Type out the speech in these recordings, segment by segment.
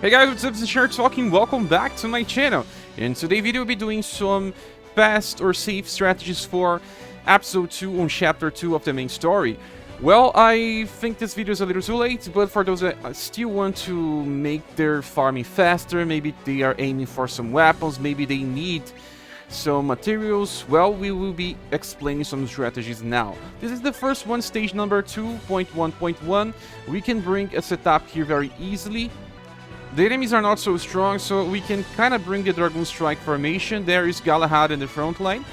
Hey guys, what's up? This is Shark talking. Welcome back to my channel. In today's video, we'll be doing some fast or safe strategies for episode 2 on chapter 2 of the main story. Well, I think this video is a little too late, but for those that still want to make their farming faster, maybe they are aiming for some weapons, maybe they need some materials, well, we will be explaining some strategies now. This is the first one, stage number 2.1.1. We can bring a setup here very easily. The enemies are not so strong, so we can kind of bring the Dragoon strike formation. There is Galahad in the front line.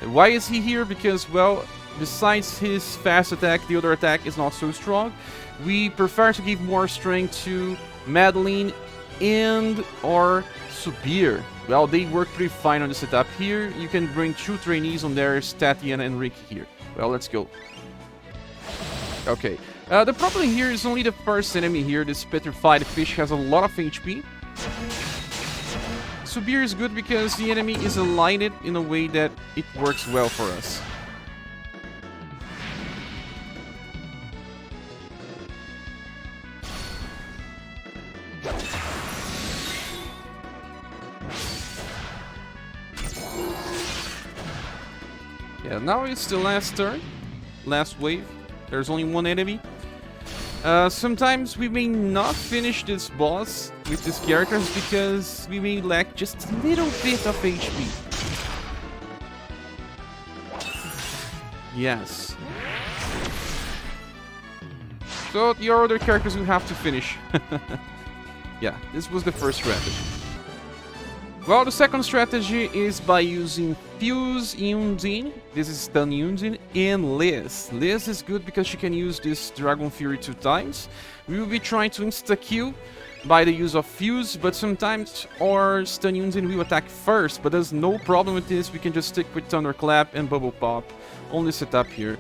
Why is he here? Because, well, besides his fast attack, the other attack is not so strong. We prefer to give more strength to Madeleine and or Subier. Well, they work pretty fine on the setup here. You can bring 2 trainees on there, Tatiana and Ricky here. Well, let's go. Okay. The problem here is only the first enemy here. This petrified fish has a lot of HP. Subier is good because the enemy is aligned in a way that it works well for us. Yeah, now it's the last turn. Last wave. There's only one enemy. Sometimes we may not finish this boss with these characters because we may lack just a little bit of HP. Yes. So your other characters will have to finish. Yeah, this was the first strategy. Well, the second strategy is by using Fuse Undine. This is Stun Undine and LLiz. LLiz is good because she can use this Dragon Fury 2 times. We will be trying to insta-kill by the use of Fuse, but sometimes our Stun Undine will attack first, but there's no problem with this. We can just stick with Thunderclap and Bubble Pop on this setup here.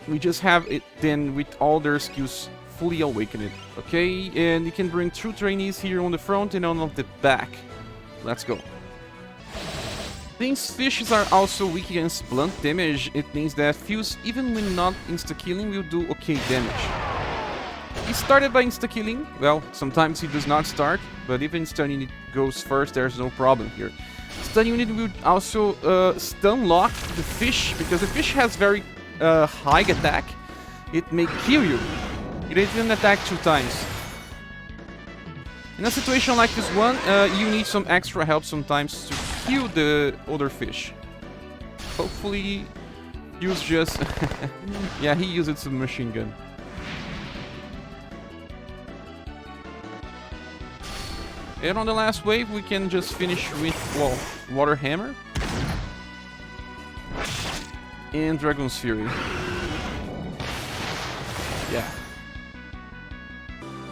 We just have it then with all their skills fully awakened. Okay, and you can bring 2 trainees here on the front and on the back. Let's go. Since fishes are also weak against blunt damage, it means that Fuse, even when not insta-killing, will do okay damage. He started by insta-killing. Well, sometimes he does not start, but even Stun Unit goes first, there's no problem here. Stun Unit will also stun lock the fish, because the fish has very high attack. It may kill you. It even attack 2 times. In a situation like this one, you need some extra help sometimes to kill the other fish. Hopefully, use just... yeah, he used some machine gun. And on the last wave, we can just finish with, well, Water Hammer. And Dragon's Fury. Yeah.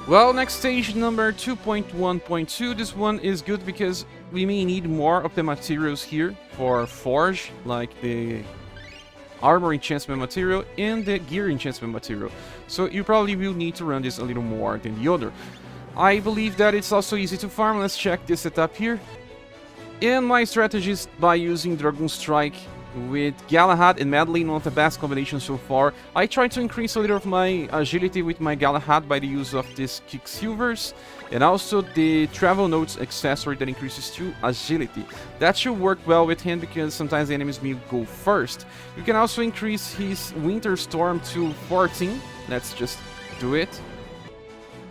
Well, next stage number 2.1.2. This one is good because we may need more of the materials here for Forge, like the armor enchantment material and the gear enchantment material. So you probably will need to run this a little more than the other. I believe that it's also easy to farm. Let's check this setup here. And my strategy is by using Dragoon Strike with Galahad and Madeleine, one of the best combinations so far. I tried to increase a little of my agility with my Galahad by the use of this Quicksilvers and also the Travel Notes accessory that increases to agility. That should work well with him because sometimes the enemies may go first. You can also increase his Winter Storm to 14. Let's just do it.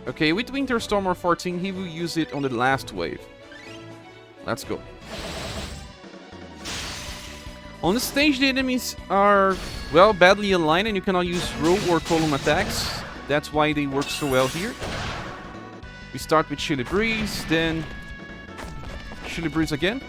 Okay, with Winter Storm or 14, he will use it on the last wave. Let's go. On the stage, the enemies are, well, badly aligned and you cannot use row or column attacks. That's why they work so well here. We start with Chilly Breeze, then Chilly Breeze again.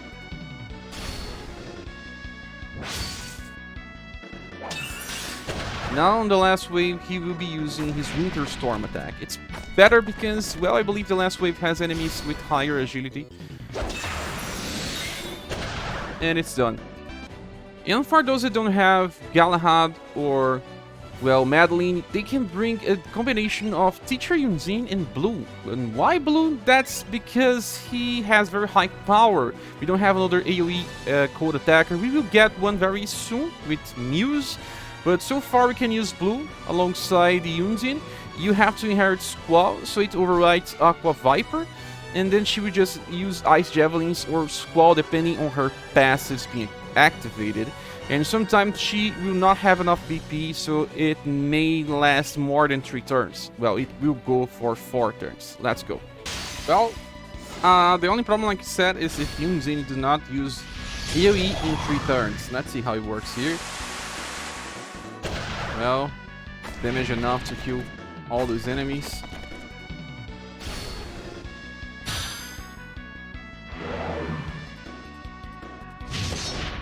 Now on the last wave, he will be using his Winter Storm attack. It's better because, well, I believe the last wave has enemies with higher agility. And it's done. And for those that don't have Galahad or, well, Madeleine, they can bring a combination of Teacher Undine and Blue. And why Blue? That's because he has very high power. We don't have another AoE code attacker. We will get one very soon with Muse. But so far we can use Blue alongside the Undine. You have to inherit Squall, so it overrides Aqua Viper. and then she would just use Ice Javelins or Squall depending on her passives being activated. And sometimes she will not have enough BP, so it may last more than 3 turns. Well, it will go for 4 turns. Let's go. Well, the only problem, like I said, is if Undine does not use AoE in 3 turns. Let's see how it works here. Well, damage enough to kill all those enemies.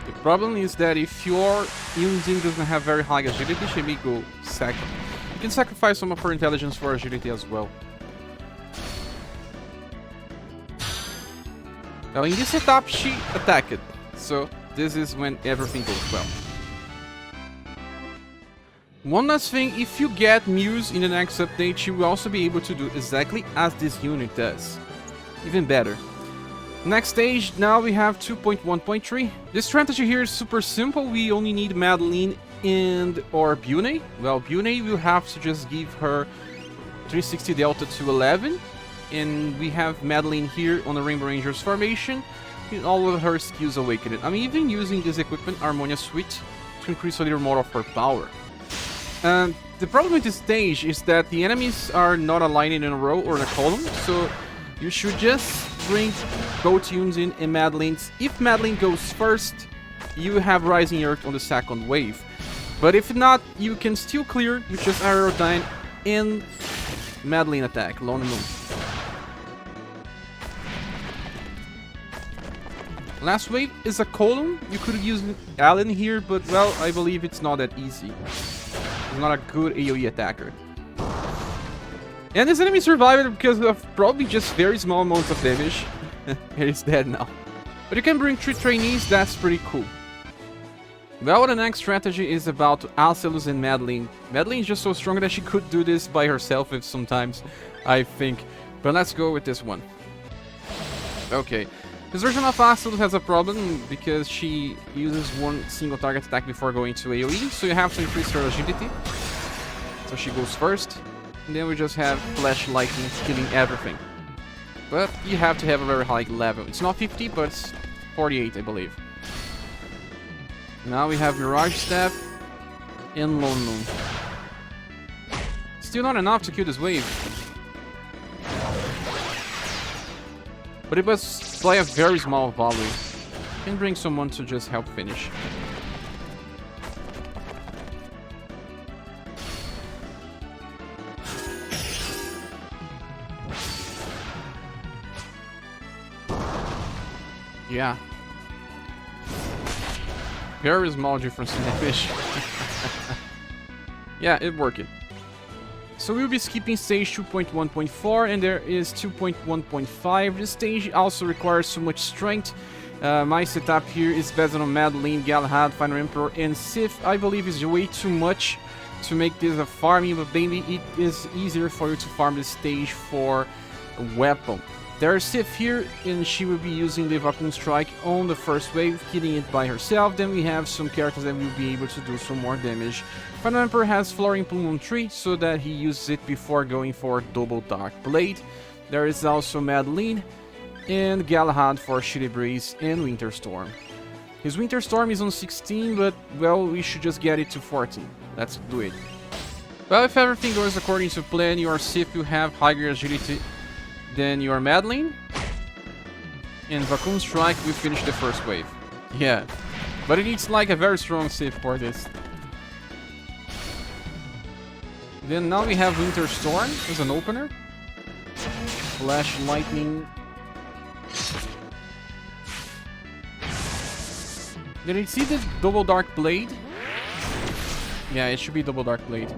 The problem is that if your Undine doesn't have very high agility, she may go second. You can sacrifice some of her intelligence for agility as well. Now in this setup, she attacked, so this is when everything goes well. One last thing, if you get Muse in the next update, she will also be able to do exactly as this unit does. Even better. Next stage, now we have 2.1.3. This strategy here is super simple. We only need Madeleine and or Byunei. Well, Byunei will have to just give her 360 delta to 11. And we have Madeleine here on the Rainbow Rangers formation with all of her skills awakened. I'm even using this equipment, Harmonia Suite, to increase a little more of her power. The problem with this stage is that the enemies are not aligned in a row or in a column, so you should just bring both Undine and Madeleine. If Madeleine goes first, you have Rising Earth on the second wave. But if not, you can still clear with just Aerodyne and Madeleine attack, Lone Moon. Last wave is a column. You could use Alan here, but well, I believe it's not that easy. He's not a good AoE attacker. And this enemy survived because of probably just very small amounts of damage. He's dead now. But you can bring 3 trainees, that's pretty cool. Well, the next strategy is about Asellus and Madeleine. Madeleine is just so strong that she could do this by herself sometimes, I think. But let's go with this one. Okay. This version of Asellus has a problem because she uses one single target attack before going to AoE, so you have to increase her agility. So she goes first, and then we just have Flash Lightning killing everything. But you have to have a very high level. It's not 50, but it's 48, I believe. Now we have Mirage Step and Lone Moon. Still not enough to kill this wave. But it was by a very small volley. You can bring someone to just help finish. Yeah. Very small difference in damage. Yeah, it worked. So we'll be skipping stage 2.1.4 and there is 2.1.5. This stage also requires so much strength. My setup here is based on Madeleine, Galahad, Final Emperor, and Sith. I believe is way too much to make this a farming, but maybe it is easier for you to farm this stage for a weapon. There's Sith here, and she will be using the Vacuum Strike on the first wave, killing it by herself. Then we have some characters that will be able to do some more damage. Final Emperor has Flooring Plume on 3, so that he uses it before going for Double Dark Blade. There is also Madeleine and Galahad for Shitty Breeze and Winter Storm. His Winter Storm is on 16, but, well, we should just get it to 14. Let's do it. Well, if everything goes according to plan, your Sith will have higher agility than your Madeleine, and Vacuum Strike will finish the first wave. Yeah, but it needs like a very strong Sith for this. Then now we have Winter Storm as an opener. Flash Lightning. Did I see the Double Dark Blade? Yeah, it should be Double Dark Blade.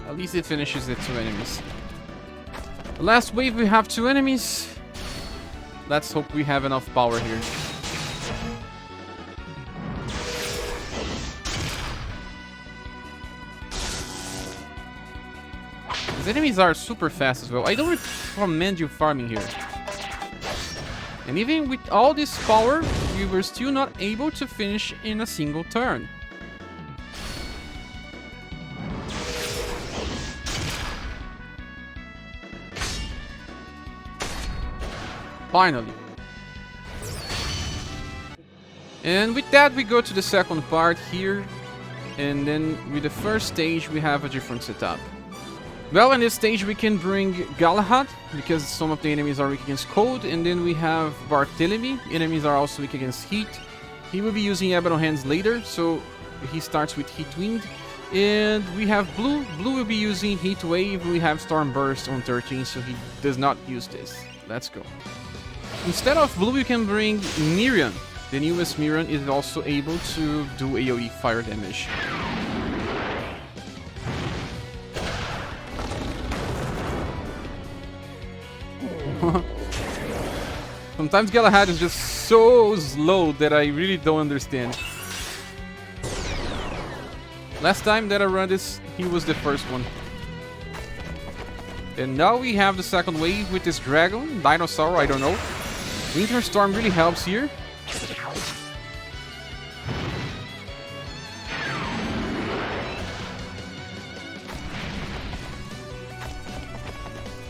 At least it finishes the 2 enemies. The last wave we have 2 enemies. Let's hope we have enough power here. These enemies are super fast as well. I don't recommend you farming here. And even with all this power, we were still not able to finish in a single turn. Finally. And with that, we go to the second part here. And then with the first stage, we have a different setup. Well, in this stage, we can bring Galahad, because some of the enemies are weak against cold. And then we have Barthélemy. Enemies are also weak against heat. He will be using Ebon Hands later, so he starts with Heat Wind. And we have Blue. Blue will be using Heat Wave. We have Storm Burst on 13, so he does not use this. Let's go. Instead of Blue, you can bring Myriam. The newest Myriam is also able to do AoE fire damage. Sometimes Galahad is just so slow that I really don't understand. Last time that I ran this, he was the first one. And now we have the second wave with this Dragoon, Dinosaur, I don't know. Winter Storm really helps here.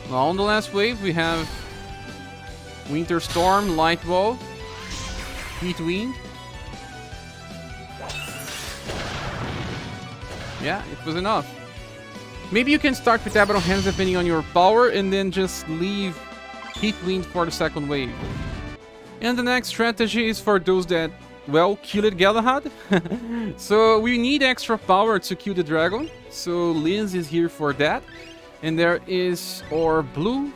Now on the last wave we have Winter Storm, Light Ball, Heat Wind. Yeah, it was enough. Maybe you can start with Ebon Hands depending on your power and then just leave Heat Wind for the second wave. And the next strategy is for those that, well, killed Galahad. So we need extra power to kill the dragon. So LLiz is here for that. And there is our Blue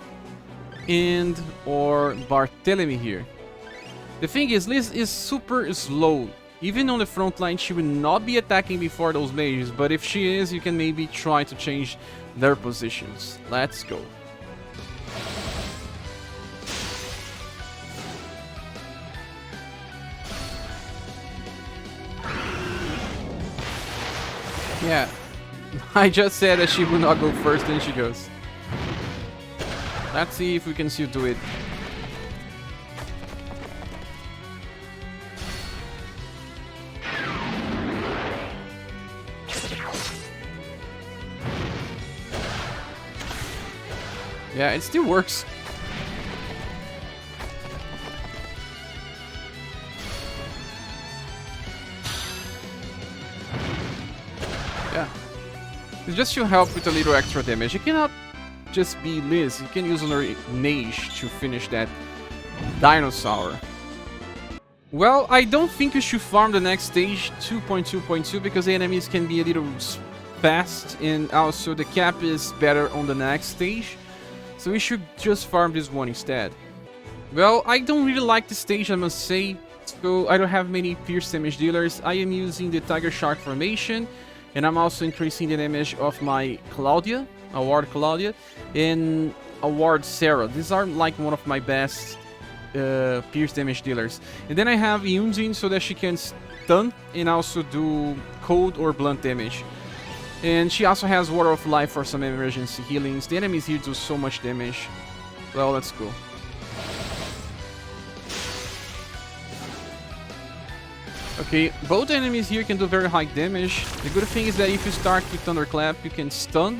and our Barthélemy here. The thing is, LLiz is super slow. Even on the front line, she will not be attacking before those mages. But if she is, you can maybe try to change their positions. Let's go. Yeah, I just said that she would not go first, and she goes. Let's see if we can still do it. Yeah, it still works. Yeah. It's just to help with a little extra damage. You cannot just be LLiz. You can use another Mage to finish that Dinosaur. Well, I don't think you should farm the next stage 2.2.2 because the enemies can be a little fast and also the cap is better on the next stage. So we should just farm this one instead. Well, I don't really like this stage, I must say. So I don't have many pierce damage dealers. I am using the Tiger Shark formation. And I'm also increasing the damage of my Claudia, Award Claudia, and Award Sara. These are like one of my best pierce damage dealers. And then I have Undine so that she can stun and also do cold or blunt damage. And she also has Water of Life for some emergency healings. The enemies here do so much damage. Well, let's go. Okay, both enemies here can do very high damage. The good thing is that if you start with Thunderclap, you can stun.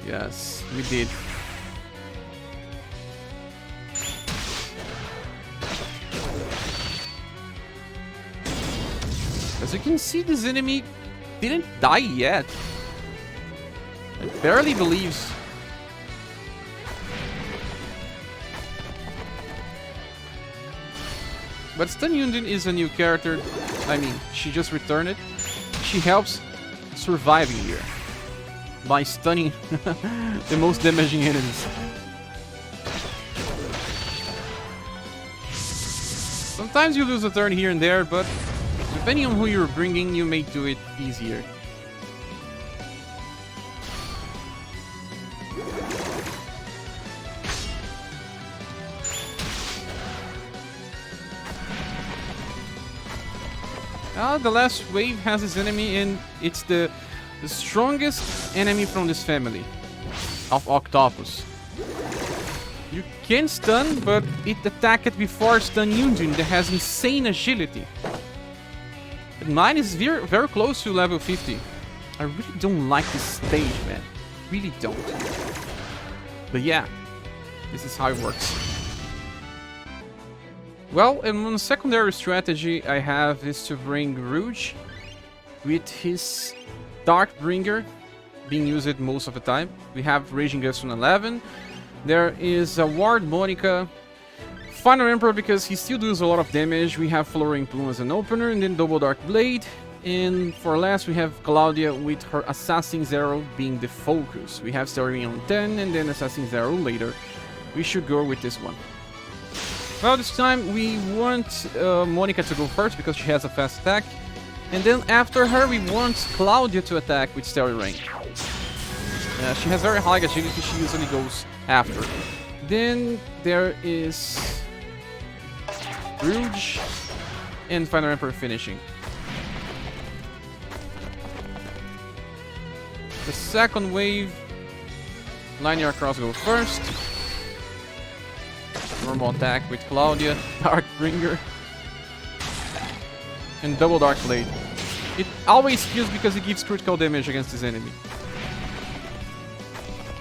Yes, we did. As you can see, this enemy didn't die yet. It barely believes. But Stundine is a new character. I mean, she just returned it. She helps surviving here by stunning the most damaging enemies. Sometimes you lose a turn here and there, but depending on who you're bringing, you may do it easier. The last wave has this enemy, and it's the strongest enemy from this family of Octopus. You can stun, but it attacked before stun Undine that has insane agility. But mine is very, very close to level 50. I really don't like this stage, man. Really don't. But yeah, this is how it works. Well, and one secondary strategy I have is to bring Rouge with his Darkbringer being used most of the time. We have Raging Gust on 11. There is a Ward Monika. Final Emperor because he still does a lot of damage. We have Flowering Plume as an opener, and then Double Dark Blade. And for last, we have Claudia with her Assassin's Arrow being the focus. We have Starry on 10, and then Assassin's Arrow later. We should go with this one. Well, this time we want Monika to go first because she has a fast attack. And then after her, we want Claudia to attack with Starry Rain. She has very high agility, she usually goes after. Then there is Rouge and Final Emperor finishing. The second wave, Linear Cross goes first. Normal attack with Claudia, Darkbringer, and Double Dark Blade. It always kills because it gives critical damage against his enemy.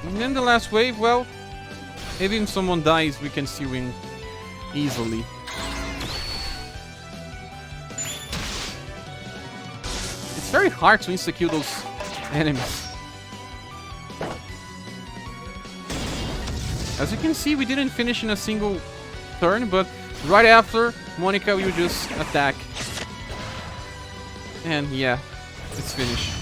And then the last wave, well, even if someone dies, we can still win easily. It's very hard to insta-kill those enemies. As you can see, we didn't finish in a single turn, but right after, Monika will just attack. And yeah, it's finished.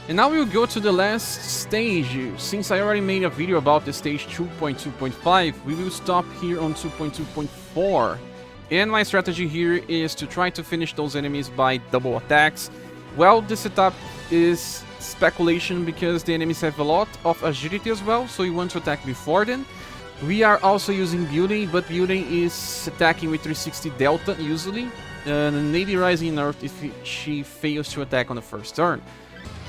And now we'll go to the last stage. Since I already made a video about the stage 2.2.5, we will stop here on 2.2.4. And my strategy here is to try to finish those enemies by double attacks. Well, the setup is speculation because the enemies have a lot of agility as well, so you want to attack before them. We are also using Byunei, but Byunei is attacking with 360 Delta usually, and maybe Rising Earth if she fails to attack on the first turn.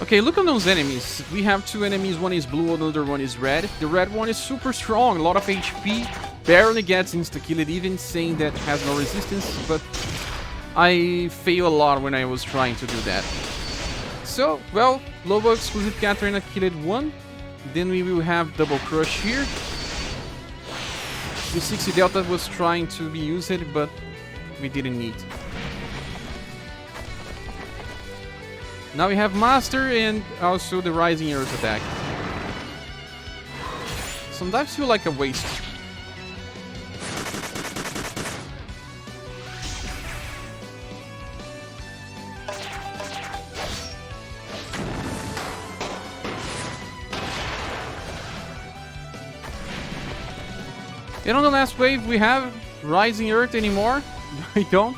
Okay, look at those enemies. We have two enemies, one is blue, another one is red. The red one is super strong, a lot of HP, barely gets insta-killed, even saying that has no resistance, but I fail a lot when I was trying to do that. So, well, Lobo exclusive Katarina killed one. Then we will have Double Crush here. The 60 Delta was trying to be used, but we didn't need. Now we have Master and also the Rising Earth attack. Sometimes feel like a waste. And on the last wave, we have Rising Earth anymore. We don't.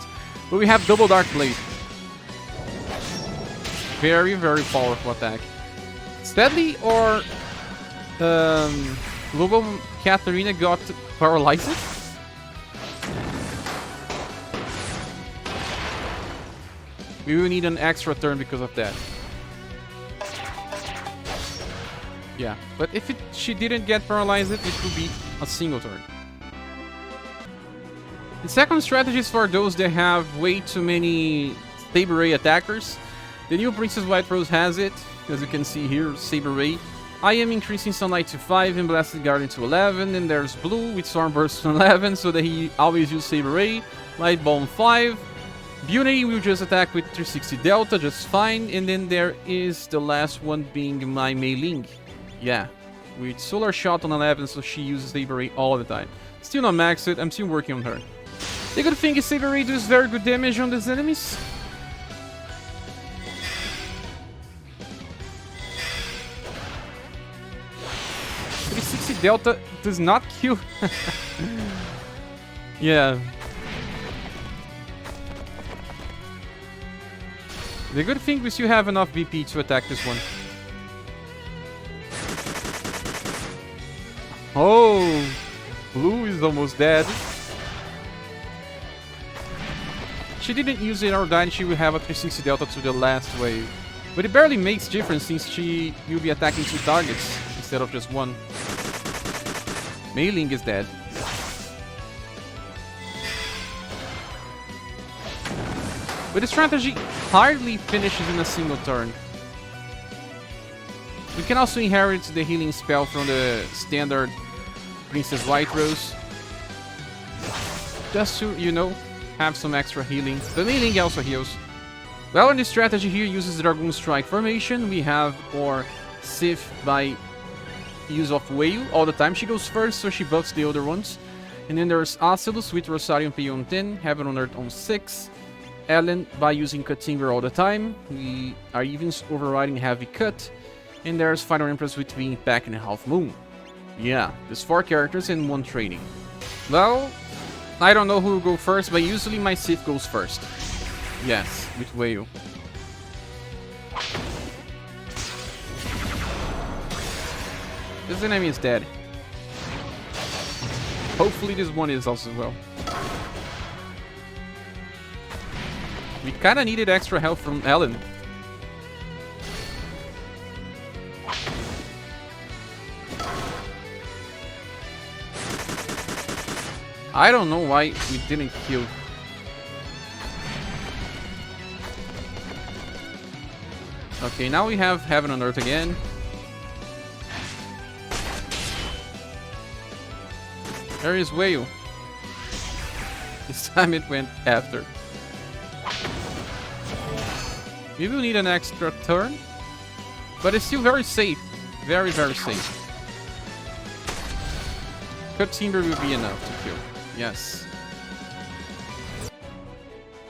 But we have Double Dark Blade. Very, very powerful attack. Steadily or Lobo Katarina got paralyzed? We will need an extra turn because of that. Yeah, but if she didn't get paralyzed, it would be a single turn. The second strategy is for those that have way too many Saber Ray attackers. The new Princess White Rose has it, as you can see here, Saber Ray. I am increasing Sunlight to 5 and Blasted Guardian to 11, and there's Blue with Stormburst to 11, so that he always uses Saber Ray. Light Bomb 5. Byunei will just attack with 360 Delta, just fine, and then there is the last one being my Mei-Ling. Yeah, with Solar Shot on 11, so she uses Saber Ray all the time. Still not maxed, I'm still working on her. The good thing is Saber Ray does very good damage on these enemies. Delta does not kill. Yeah. The good thing is you have enough BP to attack this one. Oh, Blue is almost dead. She didn't use it or died, she will have a 360 Delta to the last wave. But it barely makes difference since she will be attacking 2 targets instead of just 1. Mei-Ling is dead. But the strategy hardly finishes in a single turn. We can also inherit the healing spell from the standard Princess White Rose. just to, you know, have some extra healing. The Mei-Ling also heals. Well, in this strategy here uses Dragoon Strike formation. We have our Sif by use of Wei all the time. She goes first, so she buffs the other ones. And then there's Asellus with Rosario and P on 10, Heaven on Earth on 6. Ellen by using Cut Timber all the time. We are even overriding Heavy Cut. And there's Final Empress with being back in a Half Moon. Yeah, there's 4 characters and 1 training. Well, I don't know who will go first, but usually my Sith goes first. Yes, with Wei. This enemy is dead. Hopefully this one is also as well. We kinda needed extra help from Ellen. I don't know why we didn't kill. Okay, now we have Heaven on Earth again. There is Wei. This time it went after. We will need an extra turn, but it's still very safe. Very, very safe. Cut Timber will be enough to kill. Yes.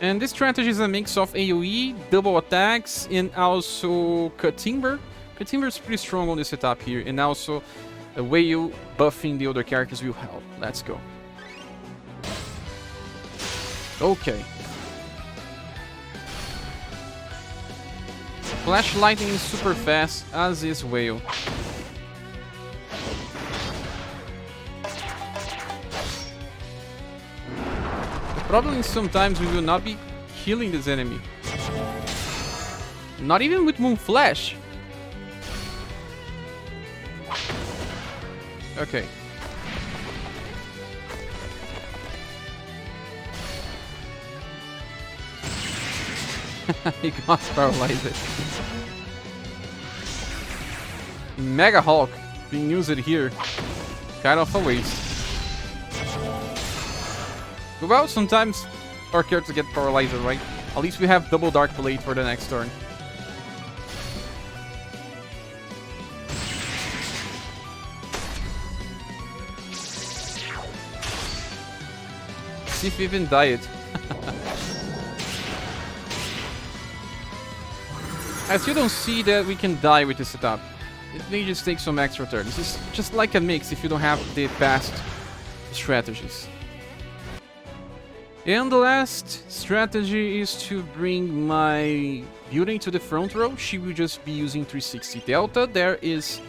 And this strategy is a mix of AoE, double attacks, and also Cut Timber. Cut Timber is pretty strong on this setup here, and also a way you buffing the other characters will help. Let's go. Okay. Flash Lightning is super fast, as is Whale. The problem is sometimes we will not be killing this enemy. Not even with Moon Flash. Okay. He got paralyzed. Mega Hulk being used here. Kind of a waste. Well, sometimes our characters get paralyzed, right? At least we have double Dark Blade for the next turn. See if we even died. I still don't see that we can die with this setup. It may just take some extra turns. It's just like a mix if you don't have the past strategies. And the last strategy is to bring my Byunei to the front row. She will just be using 360 Delta. There is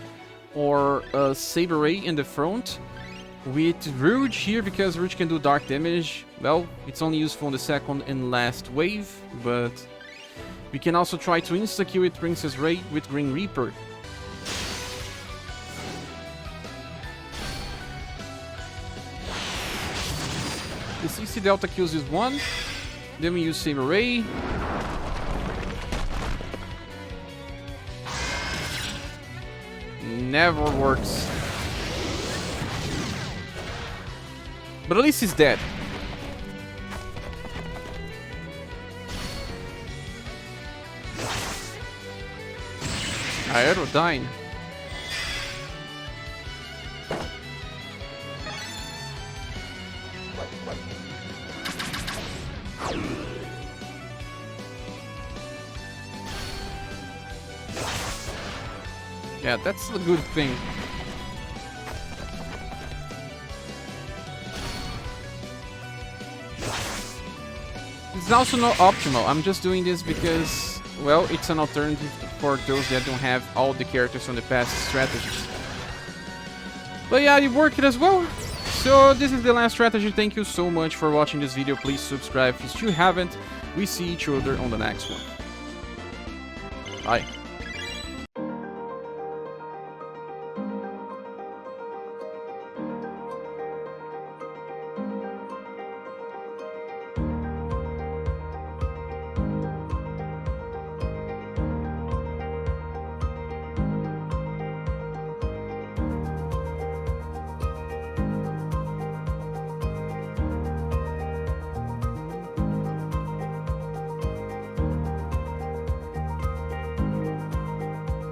our Saber Ray in the front. With Rouge here, because Rouge can do dark damage. Well, it's only useful on the second and last wave, but we can also try to insta-kill with Princess Ray with Green Reaper. The 60 Delta kills this one. Then we use Saber Ray. Never works. But at least he's dead. Aerodyne. Yeah, that's a good thing. It's also not optimal. I'm just doing this because, well, it's an alternative for those that don't have all the characters from the past strategies. But yeah, it worked as well. So this is the last strategy. Thank you so much for watching this video. Please subscribe if you still haven't. We see each other on the next one. Bye.